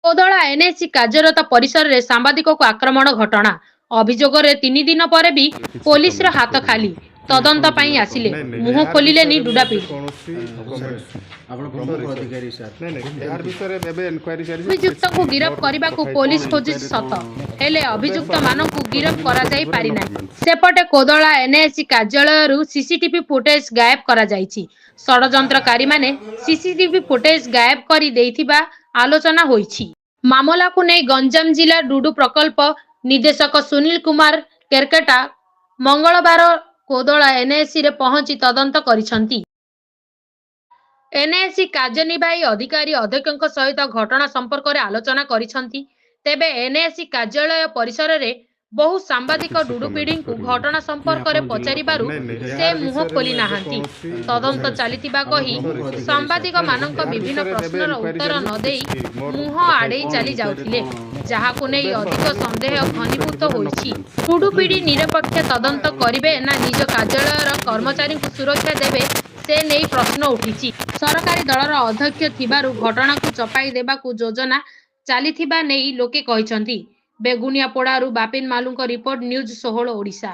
Kodala NAC କାର୍ଯ୍ୟରତ ପରିସରରେ ସାମ୍ବାଦିକକୁ ଆକ୍ରମଣ ଘଟଣା ଅଭିଯୋଗରେ 3 ଦିନ ପରେ ବି ପୋଲିସର ହାତ ଖାଲି ତଦନ୍ତ ପାଇଁ ଆସିଲେ ମୁହଁ ଖୋଲିଲେନି ଡୁଡାପିଡି। ଅଭିଯୁକ୍ତଙ୍କୁ ଗିରଫ କରିବାକୁ ପୋଲିସ ଖୋଜୁଛି ସତ, ହେଲେ ଅଭିଯୁକ୍ତମାନଙ୍କୁ ଗିରଫ କରାଯାଇ ପାରିନାହିଁ। ସେପଟେ କୋଦଳା ଏନ୍ଏସି କାର୍ଯ୍ୟାଳୟରୁ ସିସିଟିଭି ଫୁଟେଜ ଗାୟବ କରାଯାଇଛି। ଷଡ଼ଯନ୍ତ୍ରକାରୀମାନେ ସିସିଟିଭି ଫୁଟେଜ ଗାୟବ କରି ଦେଇଥିବା ଆଲୋଚନା ହୋଇଛି। ମାମଲାକୁ ନେଇ ଗଞ୍ଜାମ ଜିଲ୍ଲା ଡୁଡୁ ପ୍ରକଳ୍ପ ନିର୍ଦ୍ଦେଶକ ସୁନିଲ କୁମାର କେରକେଟା ମଙ୍ଗଳବାର କୋଦଳା ଏନ୍ଏସିରେ ପହଞ୍ଚି ତଦନ୍ତ କରିଛନ୍ତି। ଏନ୍ଏସି କାର୍ଯ୍ୟନିର୍ବାହୀ ଅଧିକାରୀ ଅଧ୍ୟକ୍ଷଙ୍କ ସହିତ ଘଟଣା ସମ୍ପର୍କରେ ଆଲୋଚନା କରିଛନ୍ତି। ତେବେ ଏନ୍ଏସି କାର୍ଯ୍ୟାଳୟ ପରିସରରେ ବହୁ ସାମ୍ବାଦିକ ଡୁଡୁପିଡିଙ୍କୁ ଘଟଣା ସମ୍ପର୍କରେ ପଚାରିବାରୁ ସେ ମୁହଁ ଖୋଲି ନାହାନ୍ତି। ତଦନ୍ତ ଚାଲିଥିବା କହି ସାମ୍ବାଦିକମାନଙ୍କ ବିଭିନ୍ନ ପ୍ରଶ୍ନର ଉତ୍ତର ନ ଦେଇ ମୁହଁ ଆଡ଼େଇ ଚାଲି ଯାଉଥିଲେ, ଯାହାକୁ ନେଇ ଅଧିକ ସନ୍ଦେହ ଘନୀଭୂତ ହୋଇଛି। ଡୁଡୁପିଡି ନିରପେକ୍ଷ ତଦନ୍ତ କରିବେ ନା ନିଜ କାର୍ଯ୍ୟାଳୟର କର୍ମଚାରୀଙ୍କୁ ସୁରକ୍ଷା ଦେବେ ସେ ନେଇ ପ୍ରଶ୍ନ ଉଠିଛି। ସରକାରୀ ଦଳର ଅଧ୍ୟକ୍ଷ ଥିବାରୁ ଘଟଣାକୁ ଚପାଇ ଦେବାକୁ ଯୋଜନା ଚାଲିଥିବା ନେଇ ଲୋକେ କହିଛନ୍ତି। ବେଗୁନିଆପଡ଼ାରୁ ବାପିନ ମାଲୁଙ୍କ ରିପୋର୍ଟ, ନ୍ୟୁଜ୍ 16 ଓଡ଼ିଶା।